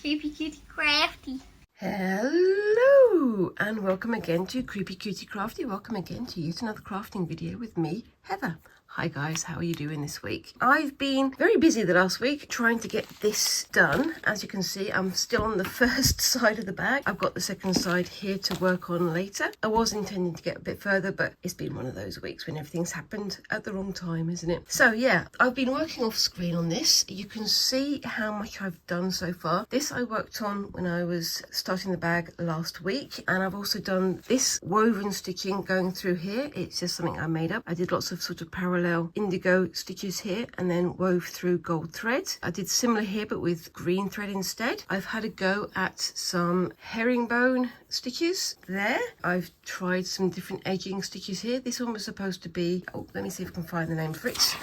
Creepy Cutie Crafty. Hello and welcome again to Creepy Cutie Crafty. Welcome again to yet another crafting video with me, Heather. Hi guys, how are you doing this week? I've been very busy the last week trying to get this done. As you can see, I'm still on the first side of the bag. I've got the second side here to work on later. I was intending to get a bit further, but it's been one of those weeks when everything's happened at the wrong time, isn't it? So yeah, I've been working off screen on this. You can see how much I've done so far. This I worked on when I was starting the bag last week, and I've also done this woven stitching going through here. It's just something I made up. I did lots of sort of parallel indigo stitches here and then wove through gold thread. I did similar here but with green thread instead. I've had a go at some herringbone stitches there. I've tried some different edging stitches here. This one was supposed to be, oh, let me see if I can find the name for it.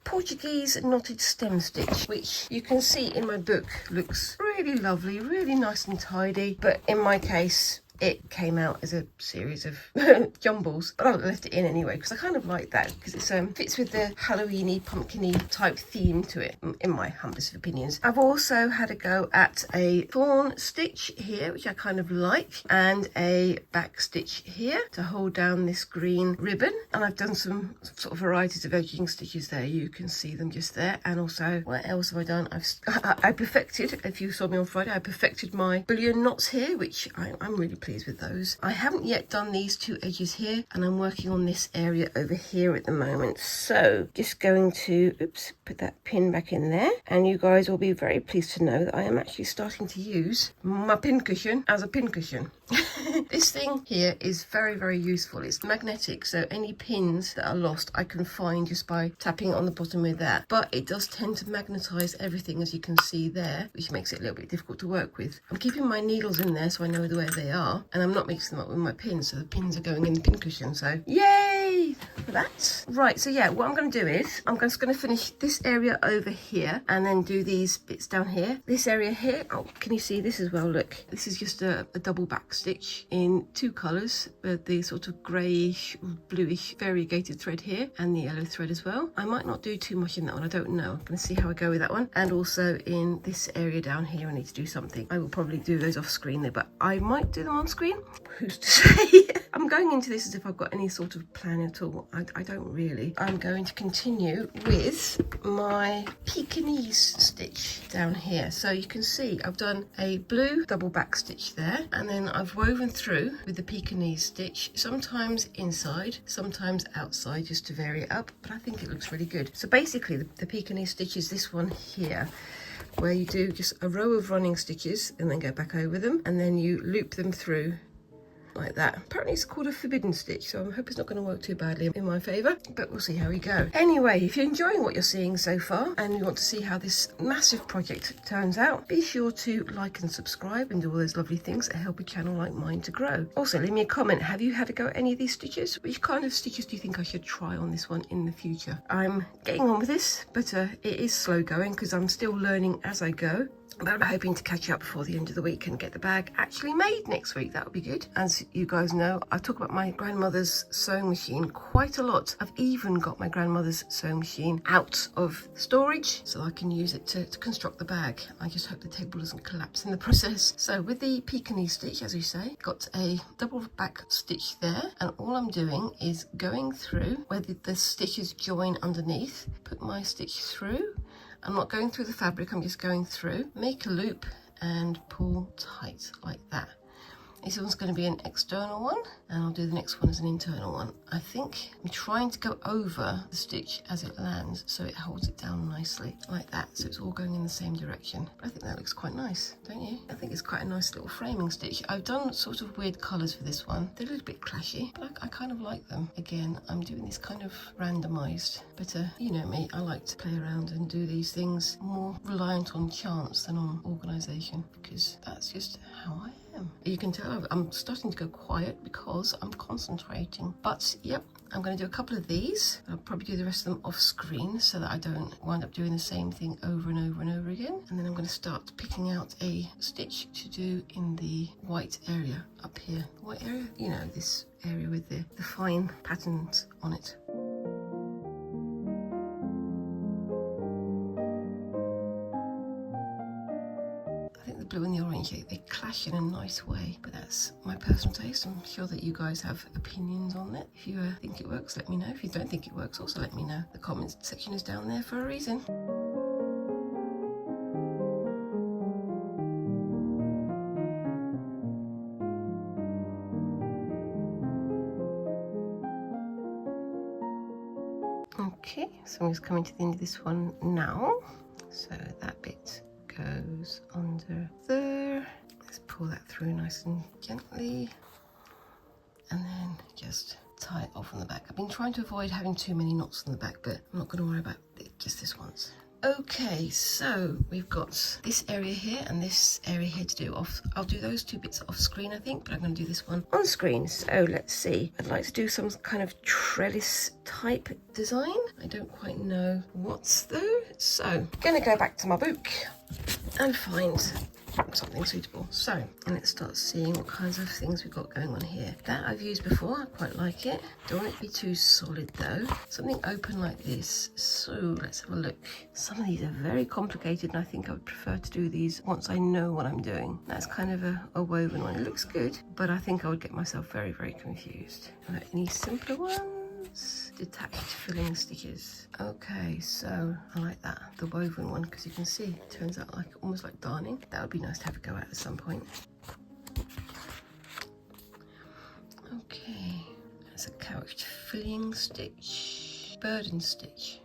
Portuguese knotted stem stitch, which you can see in my book looks really lovely, really nice and tidy, but in my case it came out as a series of jumbles, but I left it in anyway because I kind of like that because it fits with the Halloweeny, pumpkiny type theme to it, in my humblest of opinions. I've also had a go at a thorn stitch here, which I kind of like, and a back stitch here to hold down this green ribbon, and I've done some sort of varieties of edging stitches there. You can see them just there. And also, what else have I done? I perfected, if you saw me on Friday, I perfected my bullion knots here, which I'm really pleased with those. I haven't yet done these two edges here, and I'm working on this area over here at the moment. So just going to, oops, put that pin back in there, and you guys will be very pleased to know that I am actually starting to use my pin cushion as a pin cushion. This thing here is very, very useful. It's magnetic, so any pins that are lost I can find just by tapping it on the bottom with that, but it does tend to magnetize everything, as you can see there, which makes it a little bit difficult to work with. I'm keeping my needles in there so I know where they are, and I'm not mixing them up with my pins, so the pins are going in the pin cushion, so yay for that. Right, so yeah, what I'm going to do is I'm just going to finish this area over here and then do these bits down here. This area here, oh, can you see this as well? Look, this is just a double back stitch in two colours, with the sort of greyish, bluish variegated thread here and the yellow thread as well. I might not do too much in that one, I don't know. I'm going to see how I go with that one. And also in this area down here I need to do something. I will probably do those off screen there, but I might do them on screen. Who's to say? I'm going into this as if I've got any sort of plan at all. I don't really. I'm going to continue with my Pekingese stitch down here. So you can see I've done a blue double back stitch there, and then I've woven through with the Pekingese stitch, sometimes inside, sometimes outside, just to vary it up, but I think it looks really good. So basically the Pekingese stitch is this one here, where you do just a row of running stitches and then go back over them, and then you loop them through like that. Apparently it's called a forbidden stitch, so I hope it's not going to work too badly in my favour, but we'll see how we go. Anyway, if you're enjoying what you're seeing so far and you want to see how this massive project turns out, be sure to like and subscribe and do all those lovely things that help a channel like mine to grow. Also, leave me a comment. Have you had a go at any of these stitches? Which kind of stitches do you think I should try on this one in the future? I'm getting on with this, but it is slow going because I'm still learning as I go. But I'm hoping to catch up before the end of the week and get the bag actually made next week. That would be good. As you guys know, I talk about my grandmother's sewing machine quite a lot. I've even got my grandmother's sewing machine out of storage so I can use it to construct the bag. I just hope the table doesn't collapse in the process. So with the Pekingese stitch, as we say, got a double back stitch there, and all I'm doing is going through where the stitches join underneath, put my stitch through. I'm not going through the fabric, I'm just going through, make a loop and pull tight like that. This one's going to be an external one, and I'll do the next one as an internal one. I think I'm trying to go over the stitch as it lands so it holds it down nicely like that, so it's all going in the same direction. I think that looks quite nice, don't you? I think it's quite a nice little framing stitch. I've done sort of weird colours for this one. They're a little bit clashy, but I kind of like them. Again, I'm doing this kind of randomised, but you know me, I like to play around and do these things more reliant on chance than on organisation, because that's just how I am. You can tell I'm starting to go quiet because I'm concentrating. But yep, I'm going to do a couple of these. I'll probably do the rest of them off screen so that I don't wind up doing the same thing over and over and over again. And then I'm going to start picking out a stitch to do in the white area up here. White area? You know, this area with the fine patterns on it. blue and the orange, they clash in a nice way, but that's my personal taste. I'm sure that you guys have opinions on it. If you think it works, let me know. If you don't think it works, also let me know. The comments section is down there for a reason. Okay, so I'm just coming to the end of this one now. So that bit goes under there. Let's pull that through nice and gently, and then just tie it off on the back. I've been trying to avoid having too many knots on the back, but I'm not going to worry about it just this once. Okay, so we've got this area here and this area here to do off. I'll do those two bits off screen, I think, but I'm going to do this one on screen. So let's see. I'd like to do some kind of trellis type design. I don't quite know what's though. So I'm going to go back to my book and find something suitable. So let's start seeing what kinds of things we've got going on here. That I've used before, I quite like it. Don't want it to be too solid though. Something open like this. So let's have a look. Some of these are very complicated and I think I would prefer to do these once I know what I'm doing. That's kind of a woven one. It looks good, but I think I would get myself very, very confused. Any simpler ones? Detached filling stitches. Okay, so I like that, the woven one, because you can see it turns out like almost like darning. That would be nice to have a go at some point. Okay, that's a couched filling stitch, burden stitch.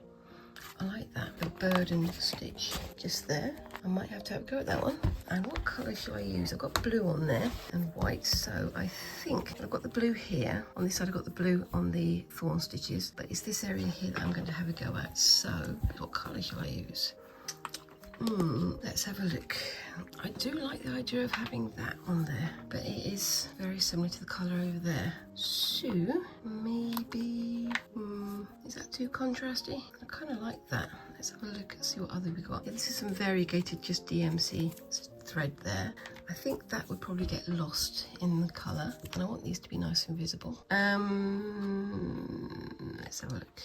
I like that, the burden stitch just there. I might have to have a go at that one. And what colour should I use? I've got blue on there and white, so I think I've got the blue here. On this side I've got the blue on the thorn stitches, but it's this area here that I'm going to have a go at. So what colour should I use? Let's have a look. I do like the idea of having that on there, but it is very similar to the colour over there. So maybe, is that too contrasty? I kind of like that. Let's have a look and see what other we got. Yeah, this is some variegated just DMC thread there. I think that would probably get lost in the colour, and I want these to be nice and visible. Let's have a look.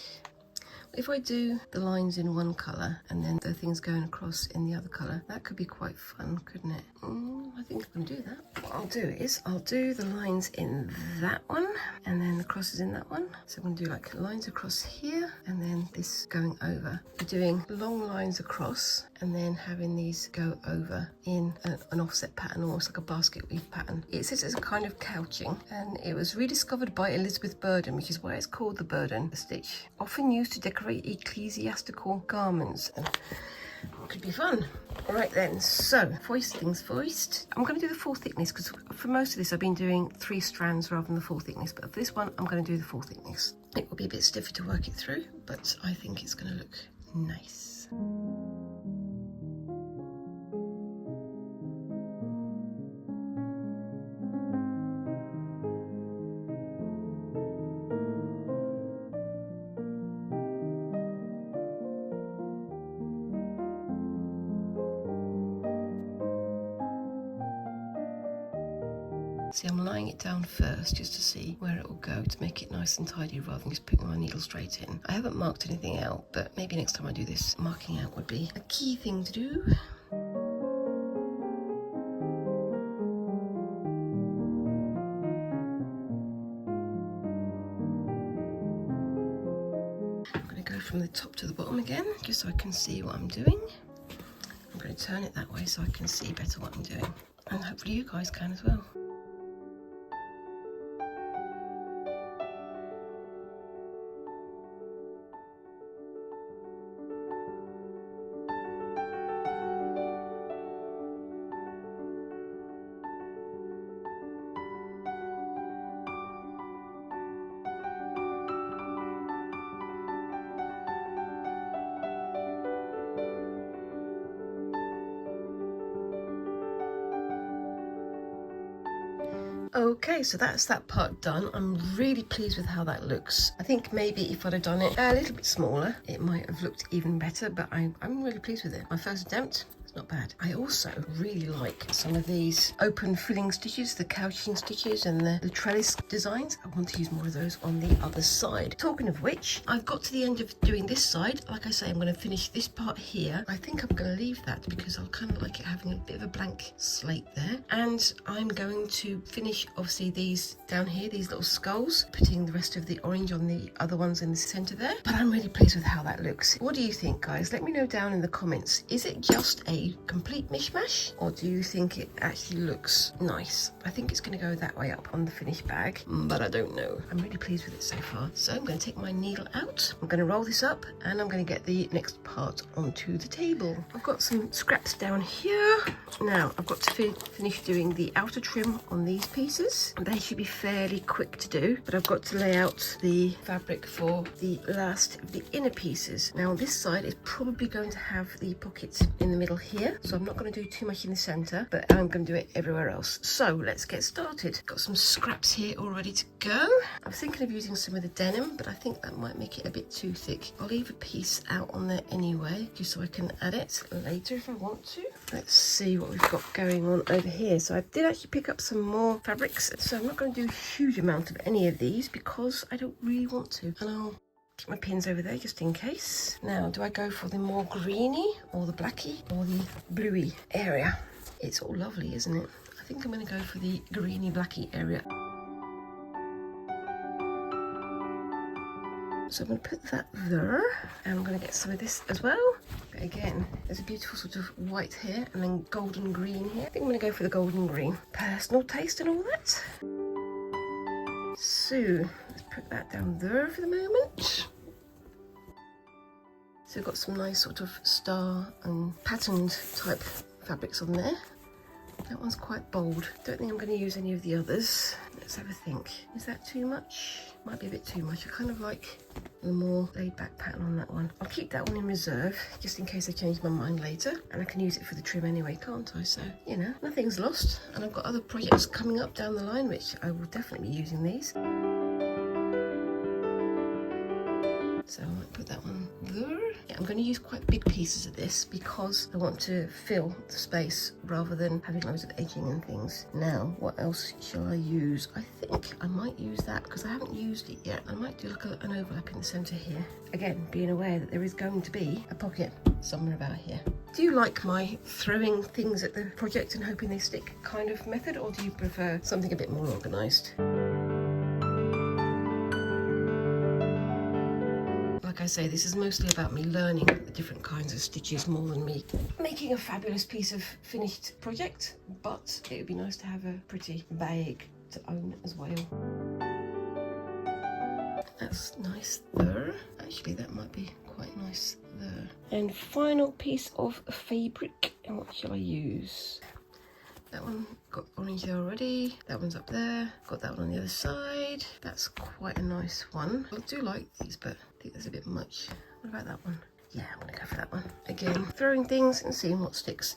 If I do the lines in one colour and then the things going across in the other colour, that could be quite fun, couldn't it? I think I can do that. What I'll do is I'll do the lines in that one and then the crosses in that one. So I'm going to do like lines across here and then this going over. We're doing long lines across and then having these go over in an offset pattern, almost like a basket weave pattern. It says it's a kind of couching, and it was rediscovered by Elizabeth Burden, which is why it's called the Burden stitch. Often used to decorate ecclesiastical garments. Could be fun. All right then, so first things first, I'm going to do the full thickness because for most of this I've been doing 3 strands rather than the full thickness, but for this one I'm going to do the full thickness. It will be a bit stiffer to work it through, but I think it's going to look nice. See, I'm laying it down first just to see where it will go to make it nice and tidy rather than just putting my needle straight in. I haven't marked anything out, but maybe next time I do this, marking out would be a key thing to do. I'm going to go from the top to the bottom again, just so I can see what I'm doing. I'm going to turn it that way so I can see better what I'm doing. And hopefully you guys can as well. Okay, so that's that part done. I'm really pleased with how that looks. I think maybe if I'd have done it a little bit smaller, it might have looked even better, but I'm really pleased with it. My first attempt, not bad. I also really like some of these open filling stitches, the couching stitches and the trellis designs. I want to use more of those on the other side. Talking of which, I've got to the end of doing this side. Like I say, I'm going to finish this part here. I think I'm going to leave that because I'll kind of like it having a bit of a blank slate there. And I'm going to finish obviously these down here, these little skulls, putting the rest of the orange on the other ones in the center there. But I'm really pleased with how that looks. What do you think, guys? Let me know down in the comments. Is it just a complete mishmash, or do you think it actually looks nice? I think it's going to go that way up on the finished bag, but I don't know. I'm really pleased with it so far. So I'm going to take my needle out. I'm going to roll this up and I'm going to get the next part onto the table. I've got some scraps down here. Now I've got to finish doing the outer trim on these pieces. They should be fairly quick to do, but I've got to lay out the fabric for the last of the inner pieces. Now on this side is probably going to have the pockets in the middle here, so I'm not going to do too much in the center, but I'm going to do it everywhere else. So let's get started. Got some scraps here all ready to go. I'm thinking of using some of the denim, but I think that might make it a bit too thick. I'll leave a piece out on there anyway, just so I can add it later if I want to. Let's see what we've got going on over here. So I did actually pick up some more fabrics, so I'm not going to do a huge amount of any of these because I don't really want to. And I'll keep my pins over there just in case. Now, do I go for the more greeny or the blacky or the bluey area? It's all lovely, isn't it? I think I'm going to go for the greeny blacky area. So I'm going to put that there, and I'm going to get some of this as well. But again, there's a beautiful sort of white here and then golden green here. I think I'm going to go for the golden green. Personal taste and all that. So let's put that down there for the moment. So we've got some nice sort of star and patterned type fabrics on there. That one's quite bold. Don't think I'm going to use any of the others. Let's have a think. Is that too much? Might be a bit too much. I kind of like the more laid back pattern on that one. I'll keep that one in reserve just in case I change my mind later, and I can use it for the trim anyway, can't I? So, you know, nothing's lost, and I've got other projects coming up down the line which I will definitely be using these. So I might put that one there. Yeah, I'm going to use quite big pieces of this because I want to fill the space rather than having loads of edging and things. Now, what else shall I use? I think I might use that because I haven't used it yet. I might do like an overlap in the centre here. Again, being aware that there is going to be a pocket somewhere about here. Do you like my throwing things at the project and hoping they stick kind of method, or do you prefer something a bit more organised? Like I say, this is mostly about me learning the different kinds of stitches more than me making a fabulous piece of finished project, but it would be nice to have a pretty bag to own as well. That's nice there. Actually, that might be quite nice there. And final piece of fabric, and what shall I use? That one got orange there already. That one's up there. Got that one on the other side. That's quite a nice one. I do like these, but I think there's a bit much. What about that one? Yeah, I'm gonna go for that one. Again, throwing things and seeing what sticks.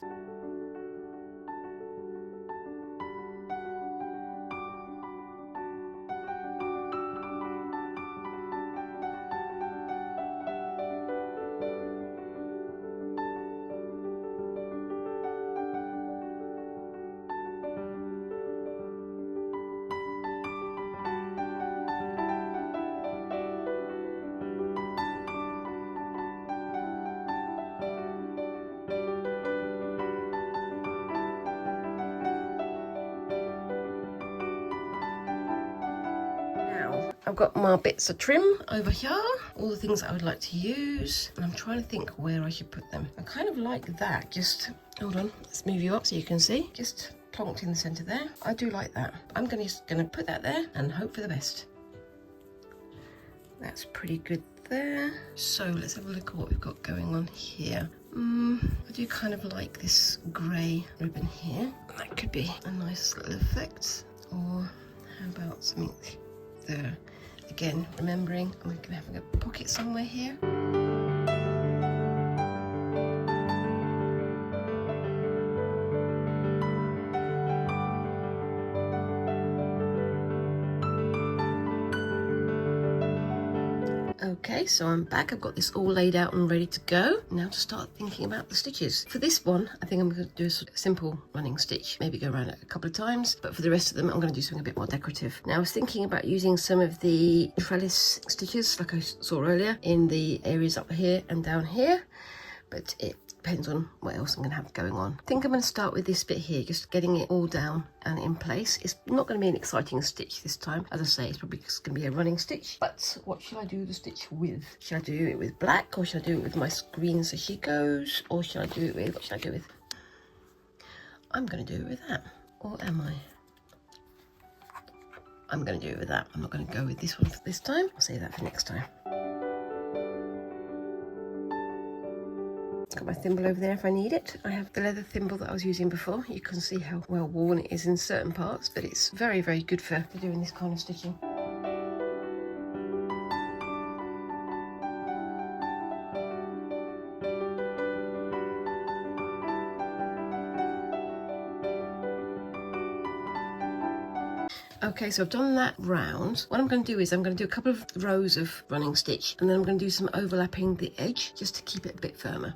I've got my bits of trim over here, all the things that I would like to use, and I'm trying to think where I should put them. I kind of like that, just, hold on, let's move you up so you can see, just plonked in the centre there. I do like that. I'm just gonna put that there and hope for the best. That's pretty good there. So let's have a look at what we've got going on here. I do kind of like this grey ribbon here. That could be a nice little effect. Or how about something there? Again, remembering I'm going to have a pocket somewhere here. Okay, so I'm back. I've got this all laid out and ready to go. Now to start thinking about the stitches. For this one, I think I'm going to do a sort of simple running stitch, maybe go around it a couple of times, but for the rest of them, I'm going to do something a bit more decorative. Now I was thinking about using some of the trellis stitches, like I saw earlier, in the areas up here and down here, but it depends on what else I'm going to have going on. I think I'm going to start with this bit here, just getting it all down and in place. It's not going to be an exciting stitch this time. As I say, it's probably just going to be a running stitch. But what should I do the stitch with? Should I do it with black, or should I do it with my green sashikos, or should I do it with, what should I do with? I'm going to do it with that. Or am I? I'm going to do it with that. I'm not going to go with this one for this time. I'll save that for next time. Got my thimble over there if I need it. I have the leather thimble that I was using before. You can see how well worn it is in certain parts, but it's very, very good for doing this kind of stitching. Okay, so I've done that round. What I'm going to do is I'm going to do a couple of rows of running stitch, and then I'm going to do some overlapping the edge just to keep it a bit firmer.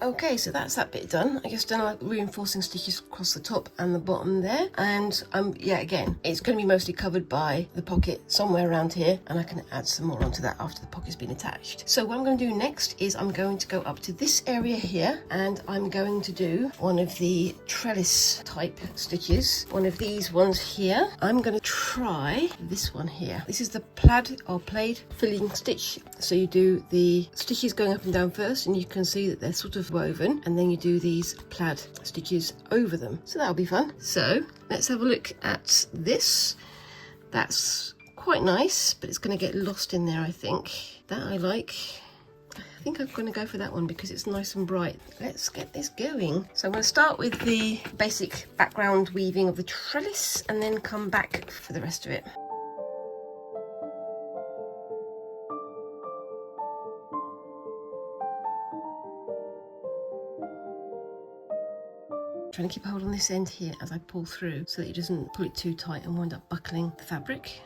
Okay, so that's that bit done. I just done like reinforcing stitches across the top and the bottom there, and yeah, again, it's going to be mostly covered by the pocket somewhere around here, and I can add some more onto that after the pocket's been attached. So what I'm going to do next is I'm going to go up to this area here, and I'm going to do one of the trellis type stitches, one of these ones here. I'm going to try this one here. This is the plaid or plaid filling stitch. So you do the stitches going up and down first, and you can see that they're sort of woven, and then you do these plaid stitches over them. So that'll be fun. So let's have a look at this. That's quite nice, but it's going to get lost in there, I think. That I like. I think I'm going to go for that one because it's nice and bright. Let's get this going. So I'm going to start with the basic background weaving of the trellis and then come back for the rest of it. Trying to keep a hold on this end here as I pull through so that it doesn't pull it too tight and wind up buckling the fabric.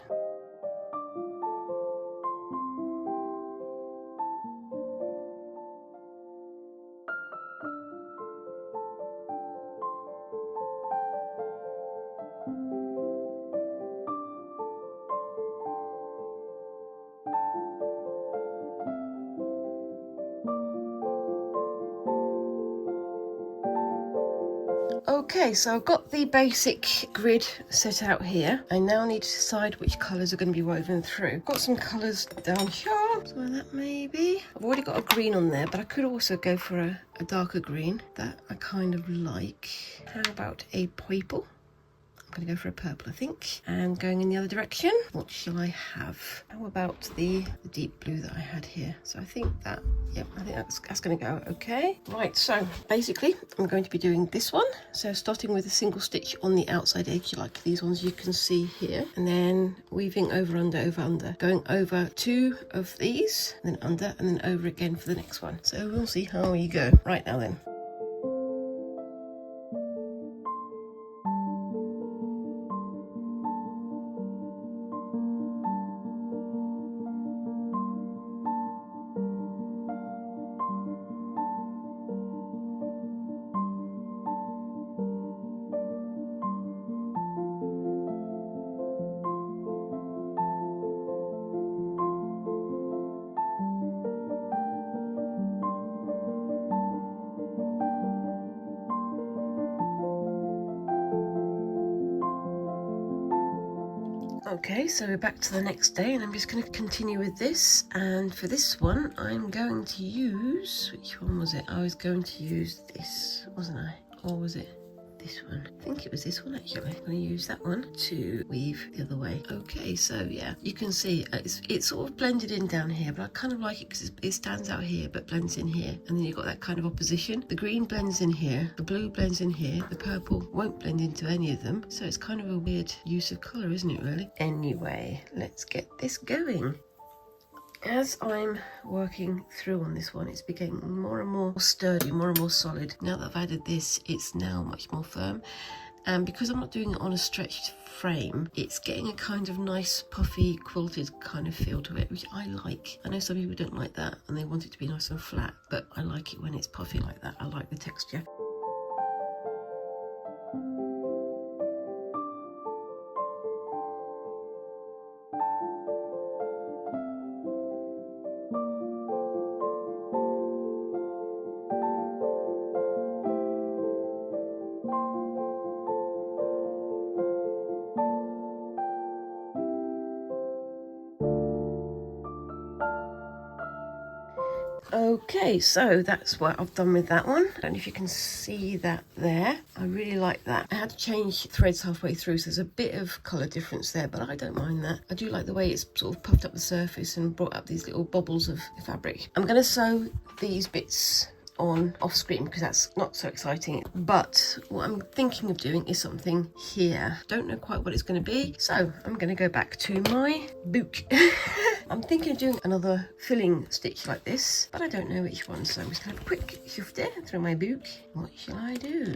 Okay, so I've got the basic grid set out here. I now need to decide which colours are going to be woven through. I've got some colours down here, so that may be. I've already got a green on there, but I could also go for a darker green that I kind of like. How about a purple? I'm going to go for a purple, I think. And going in the other direction, what shall I have? How about the deep blue that I had here? So I think that, yep, I think that's going to go okay. Right, so basically I'm going to be doing this one. So starting with a single stitch on the outside edge, like these ones you can see here, and then weaving over, under, going over two of these, and then under, and then over again for the next one. So we'll see how we go. Right, now then. Okay, so we're back to the next day, and I'm just going to continue with this. And for this one, I'm going to use, which one was it? I was going to use this, wasn't I? Or was it this one? I think it was this one actually. I'm going to use that one to weave the other way. Okay, so yeah, you can see it's sort of blended in down here, but I kind of like it because it stands out here but blends in here, and then you've got that kind of opposition. The green blends in here, the blue blends in here, the purple won't blend into any of them, so it's kind of a weird use of colour, isn't it really? Anyway, let's get this going. As I'm working through on this one, it's becoming more and more sturdy, more and more solid. Now that I've added this, it's now much more firm. and because I'm not doing it on a stretched frame, it's getting a kind of nice puffy quilted kind of feel to it, which I like. I know some people don't like that and they want it to be nice and flat, but I like it when it's puffy like that. I like the texture. Okay, so that's what I've done with that one. I don't know if you can see that there. I really like that. I had to change threads halfway through, so there's a bit of colour difference there, but I don't mind that. I do like the way it's sort of puffed up the surface and brought up these little bubbles of fabric. I'm going to sew these bits on off screen because that's not so exciting, but what I'm thinking of doing is something here. Don't know quite what it's going to be, so I'm going to go back to my book. I'm thinking of doing another filling stitch like this, but I don't know which one, so I'm just going to have a quick shift there through my book. What shall I do?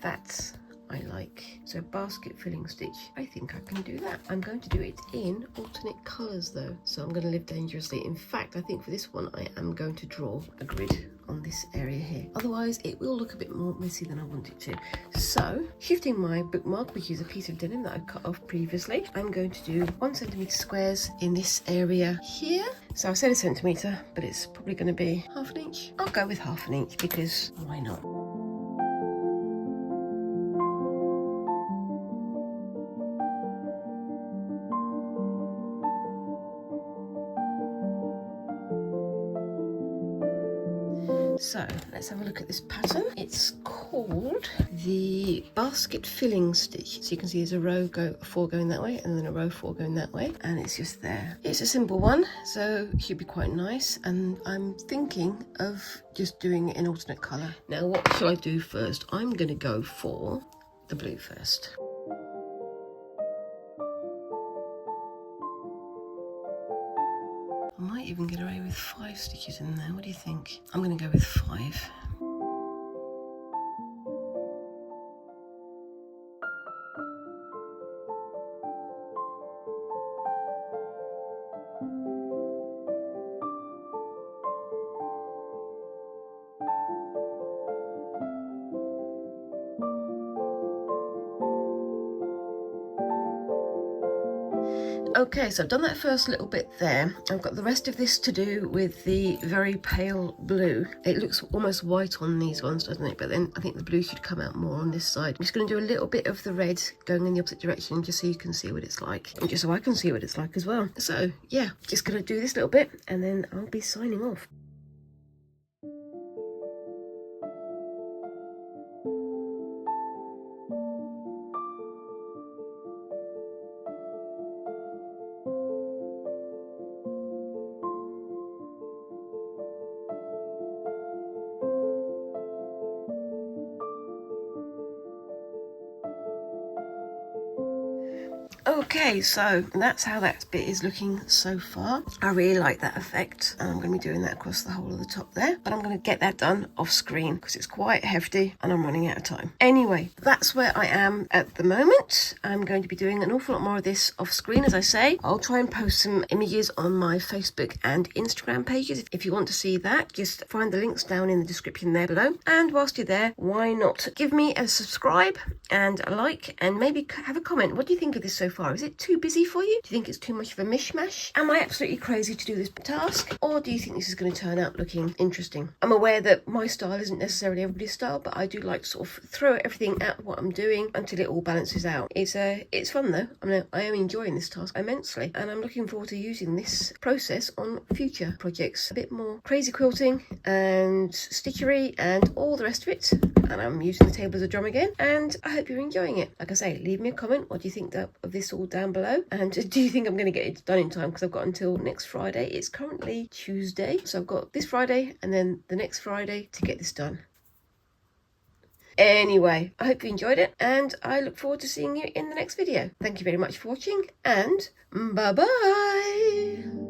That I like. So basket filling stitch, I think I can do that. I'm going to do it in alternate colours though, so I'm going to live dangerously. In fact, I think for this one I am going to draw a grid on this area here, otherwise it will look a bit more messy than I want it to. So shifting my bookmark, which is a piece of denim that I cut off previously, I'm going to do 1 centimetre squares in this area here. So I said a centimetre, but it's probably going to be half an inch. I'll go with half an inch because why not? So let's have a look at this pattern. It's called the basket filling stitch. So you can see there's a row 4 going that way and then a row 4 going that way, and it's just there. It's a simple one, so it should be quite nice, and I'm thinking of just doing it in alternate colour. Now what shall I do first? I'm going to go for the blue first. I might even get away with 5 stitches in there. What do you think? I'm going to go with 5. Okay, so I've done that first little bit there. I've got the rest of this to do with the very pale blue. It looks almost white on these ones, doesn't it? But then I think the blue should come out more on this side. I'm just going to do a little bit of the red going in the opposite direction just so you can see what it's like. And just so I can see what it's like as well. So yeah, just going to do this little bit and then I'll be signing off. Okay, so that's how that bit is looking so far. I really like that effect, and I'm going to be doing that across the whole of the top there, but I'm going to get that done off screen because it's quite hefty and I'm running out of time. Anyway, that's where I am at the moment. I'm going to be doing an awful lot more of this off screen, as I say. I'll try and post some images on my Facebook and Instagram pages. If you want to see that, just find the links down in the description there below. And whilst you're there, why not give me a subscribe and a like, and maybe have a comment. What do you think of this so far? Is it too busy for you? Do you think it's too much of a mishmash? Am I absolutely crazy to do this task? Or do you think this is going to turn out looking interesting? I'm aware that my style isn't necessarily everybody's style, but I do like to sort of throw everything at what I'm doing until it all balances out. It's fun though. I am enjoying this task immensely, and I'm looking forward to using this process on future projects. A bit more crazy quilting and stitchery and all the rest of it. And I'm using the table as a drum again, and I hope you're enjoying it. Like I say, leave me a comment. What do you think of this all down below? And do you think I'm going to get it done in time? Because I've got until next Friday. It's currently Tuesday, so I've got this Friday and then the next Friday to get this done. Anyway, I hope you enjoyed it, and I look forward to seeing you in the next video. Thank you very much for watching, and bye-bye.